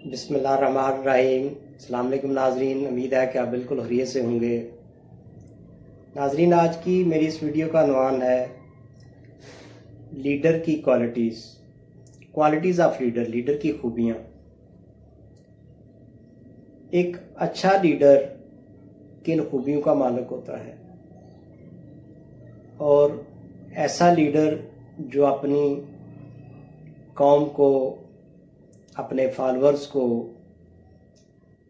बिस्मिल्लाहिर्रहमानिर्रहीम। अस्सलाम वालेकुम नाजरीन, उम्मीद है कि आप बिल्कुल खैरियत से होंगे। नाजरीन, आज की मेरी इस वीडियो का अनवान है लीडर की क्वालिटीज़ ऑफ लीडर की खूबियाँ। एक अच्छा लीडर किन खूबियों का मालिक होता है, और ऐसा लीडर जो अपनी कौम को, अपने फॉलोअर्स को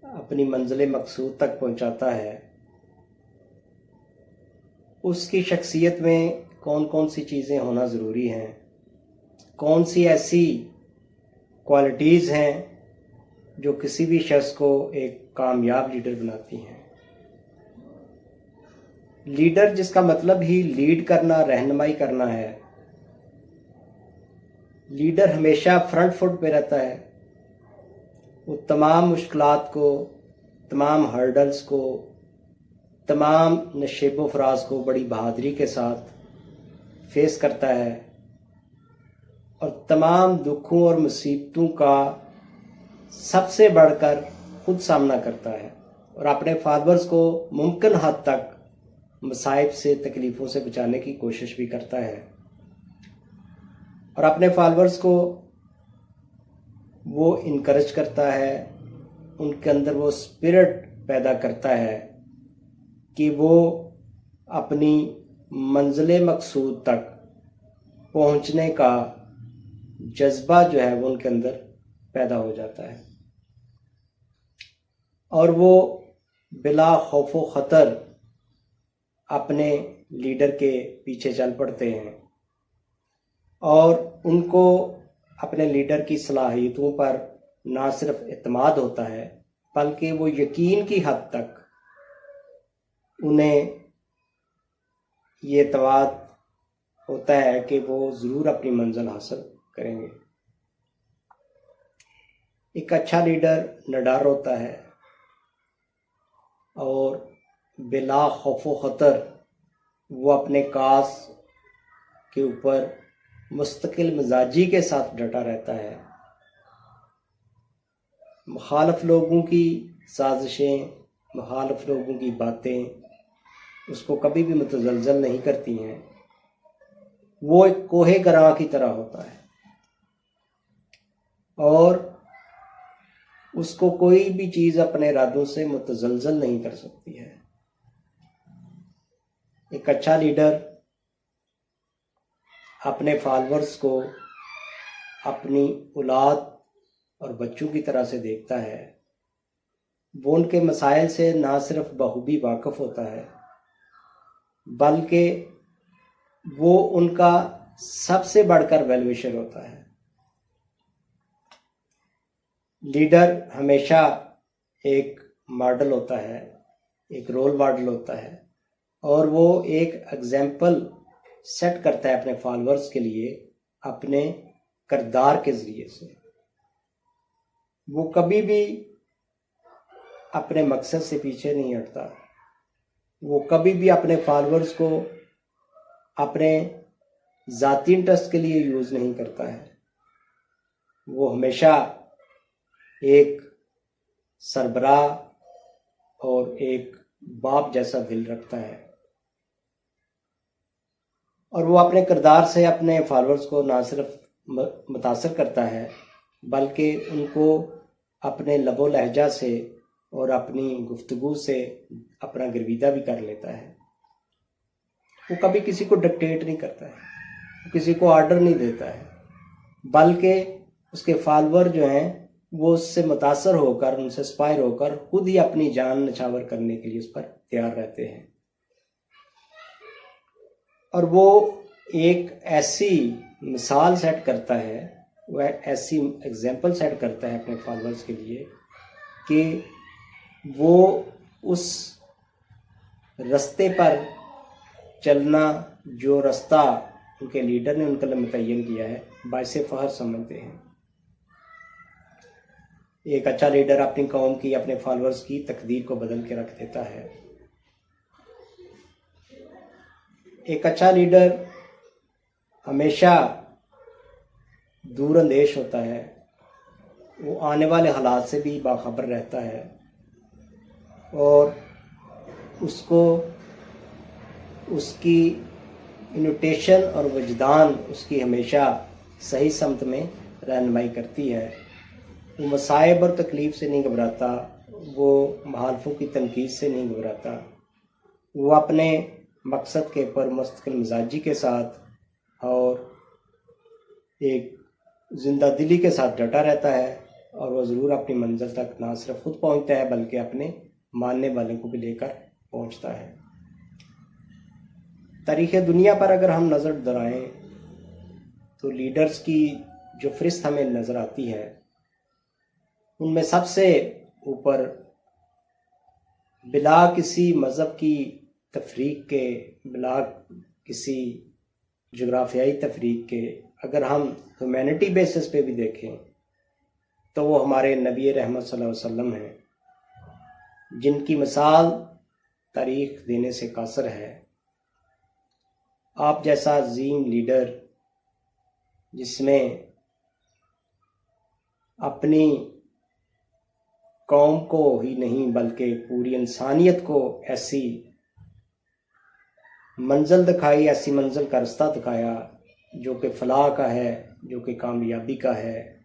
अपनी मंजिल मकसूद तक पहुंचाता है, उसकी शख्सियत में कौन कौन सी चीज़ें होना ज़रूरी हैं, कौन सी ऐसी क्वालिटीज़ हैं जो किसी भी शख्स को एक कामयाब लीडर बनाती हैं। लीडर जिसका मतलब ही लीड करना, रहनुमाई करना है। लीडर हमेशा फ्रंट फुट पे रहता है। वो तमाम मुश्किलात को, तमाम हर्डल्स को, तमाम नशेबो फराज को बड़ी बहादुरी के साथ फेस करता है और तमाम दुखों और मुसीबतों का सबसे बढ़कर खुद सामना करता है और अपने फॉलोअर्स को मुमकिन हद तक मसाइब से, तकलीफ़ों से बचाने की कोशिश भी करता है और अपने फॉलोअर्स को वो इनकरेज करता है, उनके अंदर वो स्पिरिट पैदा करता है कि वो अपनी मंजिल मकसूद तक पहुंचने का जज्बा जो है वो उनके अंदर पैदा हो जाता है और वो बिला खौफ व ख़तर अपने लीडर के पीछे चल पड़ते हैं और उनको अपने लीडर की सलाहियतों पर ना सिर्फ इत्मीनान होता है, बल्कि वो यकीन की हद तक उन्हें ये इत्मीनान होता है कि वो ज़रूर अपनी मंजिल हासिल करेंगे। एक अच्छा लीडर निडर होता है और बिला खौफ व ख़तर वो अपने काज के ऊपर मुस्तकिल मिजाजी के साथ डटा रहता है। मुखालिफ लोगों की साजिशें, मुखालिफ लोगों की बातें उसको कभी भी मुतज़लज़ल नहीं करती हैं। वो एक कोहे गरां की तरह होता है और उसको कोई भी चीज़ अपने इरादों से मुतज़लज़ल नहीं कर सकती है। एक अच्छा लीडर अपने फॉलोअर्स को अपनी औलाद और बच्चों की तरह से देखता है। वो उनके मसाइल से ना सिर्फ बखूबी वाकिफ़ होता है, बल्कि वो उनका सबसे बढ़कर वेल विशर होता है। लीडर हमेशा एक मॉडल होता है, एक रोल मॉडल होता है और वो एक एग्जाम्पल सेट करता है अपने फॉलोअर्स के लिए अपने किरदार के ज़रिए से। वो कभी भी अपने मकसद से पीछे नहीं हटता। वो कभी भी अपने फॉलोअर्स को अपने ज़ाती इंटरेस्ट के लिए यूज़ नहीं करता है। वो हमेशा एक सरबराह और एक बाप जैसा दिल रखता है और वो अपने किरदार से अपने फॉलोअर्स को ना सिर्फ मुतासर करता है, बल्कि उनको अपने लबो लहजा से और अपनी गुफ्तगू से अपना गिरविदा भी कर लेता है। वो कभी किसी को डिक्टेट नहीं करता है, वो किसी को ऑर्डर नहीं देता है, बल्कि उसके फॉलोअर जो हैं वो उससे मुतासर होकर, उनसे इंस्पायर होकर खुद ही अपनी जान नछावर करने के लिए उस पर तैयार रहते हैं। और वो एक ऐसी मिसाल सेट करता है, वह ऐसी एग्जाम्पल सेट करता है अपने फॉलोअर्स के लिए कि वो उस रास्ते पर चलना जो रास्ता उनके लीडर ने उनके लिए मुतय्यन किया है, बाइसे फ़ख्र समझते हैं। एक अच्छा लीडर अपनी कौम की, अपने फॉलोअर्स की तकदीर को बदल के रख देता है। एक अच्छा लीडर हमेशा दूर अंदेश होता है। वो आने वाले हालात से भी बाखबर रहता है और उसको उसकी इन्विटेशन और वजदान उसकी हमेशा सही समत में रहनुमाई करती है। वो मसाइब और तकलीफ़ से नहीं घबराता, वो मुखालफों की तनकीद से नहीं घबराता, वो अपने मकसद के ऊपर मुस्तकिल मिजाजी के साथ और एक जिंदा दिली के साथ डटा रहता है और वह ज़रूर अपनी मंजिल तक ना सिर्फ खुद पहुंचता है बल्कि अपने मानने वाले को भी लेकर पहुंचता है। तारीख़ दुनिया पर अगर हम नज़र दौड़ाएं तो लीडर्स की जो फ़हरिस्त हमें नज़र आती है उनमें सबसे ऊपर बिला किसी मज़हब की तफरीक के, बिला किसी जोग्राफियाई तफरीक के, अगर हम ह्यूमैनिटी बेसिस पे भी देखें तो वो हमारे नबी रहमत सल्लल्लाहु अलैहि वसल्लम हैं, जिनकी मिसाल तारीख़ देने से कासर है। आप जैसा अजीम लीडर जिसमें अपनी कौम को ही नहीं बल्कि पूरी इंसानियत को ऐसी मंजिल दिखाई, ऐसी मंजिल का रास्ता दिखाया जो कि फलाह का है, जो कि कामयाबी का है,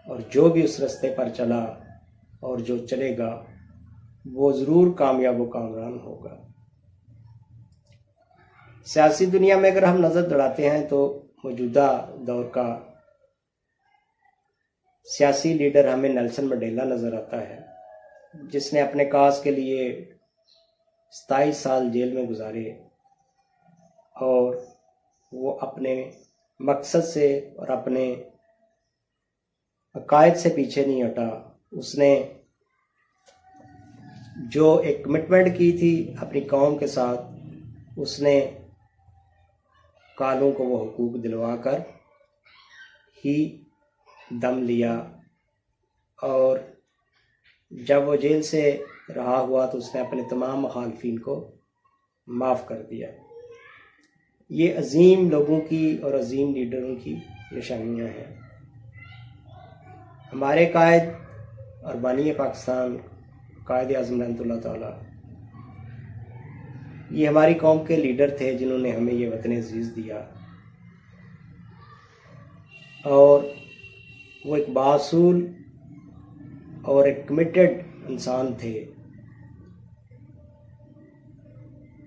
और जो भी उस रास्ते पर चला और जो चलेगा वो ज़रूर कामयाब व कामयान होगा। सियासी दुनिया में अगर हम नज़र दौड़ाते हैं तो मौजूदा दौर का सियासी लीडर हमें नेल्सन मंडेला नज़र आता है, जिसने अपने काज के लिए 27 साल जेल में गुजारे और वो अपने मकसद से और अपने अकायद से पीछे नहीं हटा। उसने जो एक कमिटमेंट की थी अपनी कौम के साथ, उसने कालों को वो हुकूक दिलवा कर ही दम लिया और जब वो जेल से रहा हुआ तो उसने अपने तमाम मुखालफिन को माफ़ कर दिया। ये अजीम लोगों की और अजीम लीडरों की निशानियाँ हैं। हमारे कायद और बानी पाकिस्तान कायद आज़म रहमतुल्लाह ताला, ये हमारी कौम के लीडर थे जिन्होंने हमें ये वतन अजीज़ दिया और वो एक बासूल और एक कमिटेड इंसान थे।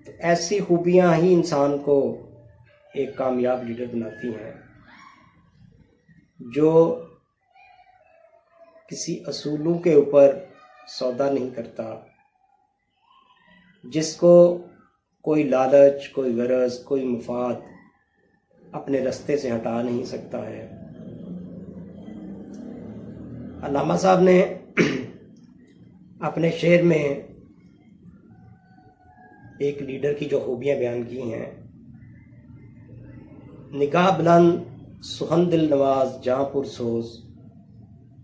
तो ऐसी खूबियाँ ही इंसान को एक कामयाब लीडर बनाती हैं, जो किसी असूलों के ऊपर सौदा नहीं करता, जिसको कोई लालच, कोई गरज, कोई मुफाद अपने रास्ते से हटा नहीं सकता है। अल्लामा साहब ने अपने शेर में एक लीडर की जो खूबियाँ बयान की हैं, निगाह बुलंद सुहन दिल नवाज जहाँ पुरसोज,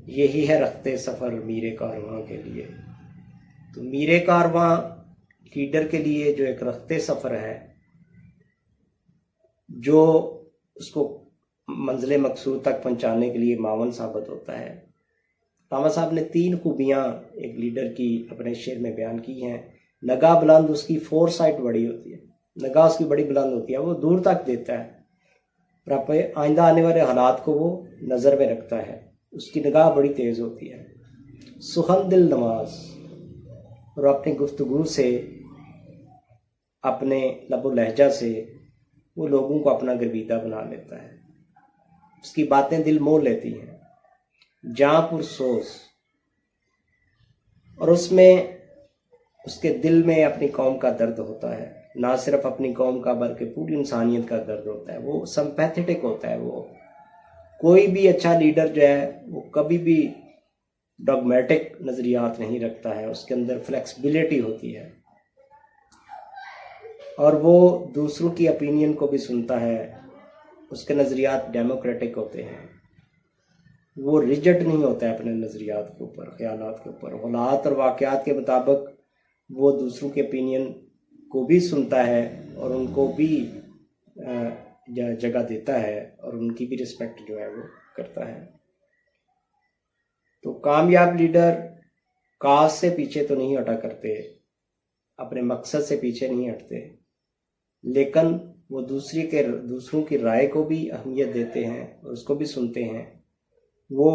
यही है रखते सफ़र मीरे कारवां के लिए। तो मीरे कारवां लीडर के लिए जो एक रखते सफ़र है, जो उसको मंजिल मकसूद तक पहुंचाने के लिए मावन साबित होता है। तामा साहब ने 3 खूबियाँ एक लीडर की अपने शेर में बयान की हैं। नगाह बुलंद, उसकी फोर साइट बड़ी होती है, नगाह उसकी बड़ी बुलंद होती है, वो दूर तक देता है और अपने आइंदा आने वाले हालात को वो नज़र में रखता है, उसकी निगाह बड़ी तेज़ होती है। सुहन दिल नवाज, और अपनी गुफ्तगू से, अपने लबो लहजा से वो लोगों को अपना गर्विदा बना लेता है, उसकी बातें दिल मोह लेती हैं। जहाँ पुरसोस, और उसमें उसके दिल में अपनी कौम का दर्द होता है, ना सिर्फ अपनी कौम का बल्कि पूरी इंसानियत का दर्द होता है। वो सिंपैथेटिक होता है। वो कोई भी अच्छा लीडर जो है वो कभी भी डॉगमेटिक नज़रियात नहीं रखता है, उसके अंदर फ्लेक्सिबिलिटी होती है और वो दूसरों की ओपिनियन को भी सुनता है। उसके नज़रियात डेमोक्रेटिक होते हैं, वो रिजिड नहीं होता है अपने नज़रियात के ऊपर, ख्यालात के ऊपर। हालात और वाक़यात के मुताबिक वो दूसरों के ओपिनियन को भी सुनता है और उनको भी जगह देता है और उनकी भी रिस्पेक्ट जो है वो करता है। कामयाब लीडर काज से पीछे तो नहीं हटा करते, अपने मकसद से पीछे नहीं हटते, लेकिन वो दूसरों की राय को भी अहमियत देते हैं और उसको भी सुनते हैं। वो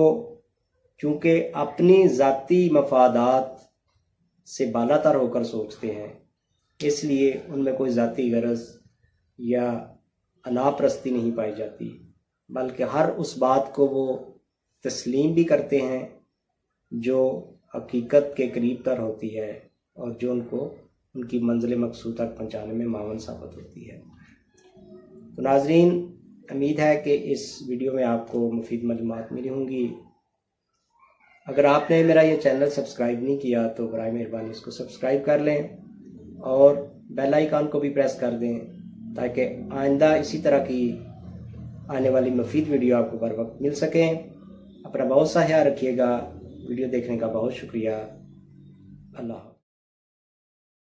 चूँकि अपनी ज़ाती मफादात से बालातर होकर सोचते हैं, इसलिए उनमें कोई ज़ाती गरज या अनापरस्ती नहीं पाई जाती, बल्कि हर उस बात को वो तस्लीम भी करते हैं जो हकीकत के करीब तर होती है और जो उनको उनकी मंजिल मकसूद तक पहुँचाने में मावन साबित होती है। तो नाजरीन, उम्मीद है कि इस वीडियो में आपको मुफीद मालूमात मिली होंगी। अगर आपने मेरा ये चैनल सब्सक्राइब नहीं किया तो बराए मेहरबानी इसको सब्सक्राइब कर लें और बेल आइकन को भी प्रेस कर दें, ताकि आइंदा इसी तरह की आने वाली मुफीद वीडियो आपको बर वक्त मिल सकें। अपना बहुत सा ख्याल रखिएगा। वीडियो देखने का बहुत शुक्रिया। अल्लाह।